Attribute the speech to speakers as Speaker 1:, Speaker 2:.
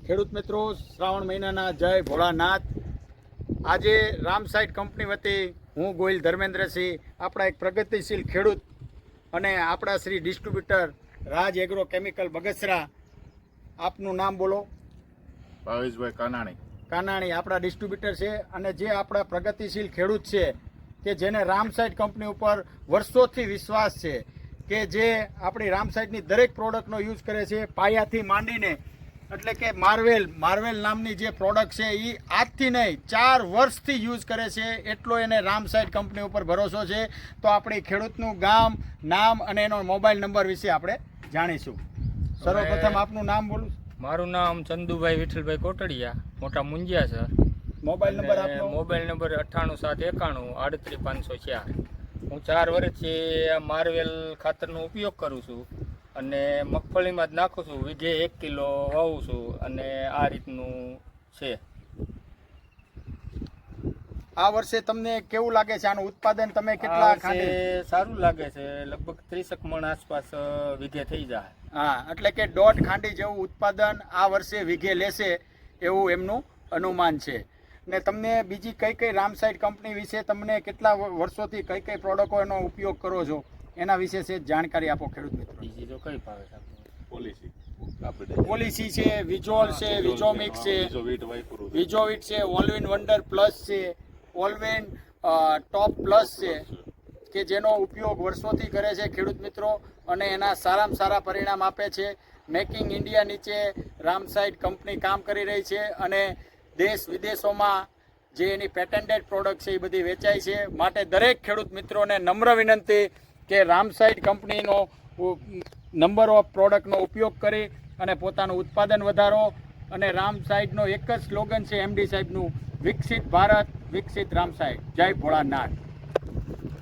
Speaker 1: ખેડૂત મિત્રો, શ્રાવણ મહિનાના જય ભોળાનાથ. આજે રામસાઇટ કંપની વતી હું ગોહિલ ધર્મેન્દ્રસિંહ, આપણા એક પ્રગતિશીલ ખેડૂત અને આપણા શ્રી ડિસ્ટ્રીબ્યુટર રાજ એગ્રો કેમિકલ બગસરા. આપનું નામ બોલો.
Speaker 2: ભાવેશભાઈ
Speaker 1: કાનાણી આપણા ડિસ્ટ્રીબ્યુટર છે અને જે આપણા પ્રગતિશીલ ખેડૂત છે કે જેને રામસાઇટ કંપની ઉપર વર્ષોથી વિશ્વાસ છે, કે જે આપણી રામસાઇટની દરેક પ્રોડક્ટનો યુઝ કરે છે, પાયાથી માંડીને. એટલે કે માર્વેલ નામની જે પ્રોડક્ટ છે એ આજથી નહીં 4 વર્ષથી યુઝ કરે છે, એટલો એને રામસાઇટ કંપની ઉપર ભરોસો છે. તો આપણી ખેડૂતનું ગામ, નામ અને એનો મોબાઈલ નંબર વિશે આપણે જાણીશું. સર્વપ્રથમ આપનું નામ બોલું.
Speaker 3: મારું નામ ચંદુભાઈ વિઠ્ઠલભાઈ કોટડિયા, મોટા મુંજિયા સર.
Speaker 1: મોબાઈલ નંબર આપનો.
Speaker 3: મોબાઈલ નંબર 9871 38 હું 4 વર્ષથી આ માર્વેલ ખાતરનો ઉપયોગ કરું છું અને મગફળીમાં જ નાખું છું. વીઘે 1 કિલો વાવું છું અને આ રીતનું છે.
Speaker 1: આ વર્ષે તમને કેવું લાગે છે? આનું ઉત્પાદન તમે કેટલા ખાતે?
Speaker 3: સારું લાગે છે, લગભગ 30 મણ આસપાસ વીઘે થઈ જાય.
Speaker 1: હા, એટલે કે 1.5 ખાંડી જેવું ઉત્પાદન આ વર્ષે વીઘે લેશે એવું એમનું અનુમાન છે. ને તમને બીજી કઈ રામસાઇટ કંપની વિશે તમને કેટલા વર્ષોથી કઈ પ્રોડક્ટોનો ઉપયોગ કરો છો એના વિશે છે જાણકારી આપો ખેડૂત મિત્રો.
Speaker 3: બીજી તો કઈ ભાવે
Speaker 1: પોલિસી છે, વિજોલ છે, વિજોમિક્સ છે, વિજોવિટ છે, ઓલવિન વન્ડર પ્લસ છે, ઓલવિન ટોપ પ્લસ છે, કે જેનો ઉપયોગ વર્ષોથી કરે છે ખેડૂત મિત્રો અને એના સારામાં સારા પરિણામ આપે છે. મેકિંગ ઇન્ડિયા નીચે રામસાઇટ કંપની કામ કરી રહી છે અને દેશ વિદેશોમાં જે એની પેટન્ટેડ પ્રોડક્ટ છે એ બધી વેચાય છે. માટે દરેક ખેડૂત મિત્રોને નમ્ર વિનંતી કે રામસાઇટ કંપનીનો નંબર ઓફ પ્રોડક્ટનો ઉપયોગ કરી અને પોતાનું ઉત્પાદન વધારો. અને રામસાઇટનો એક જ સ્લોગન છે એમડી સાહેબનું, વિકસિત ભારત, વિકસિત રામસાઇટ. જય ભોળાનાથ.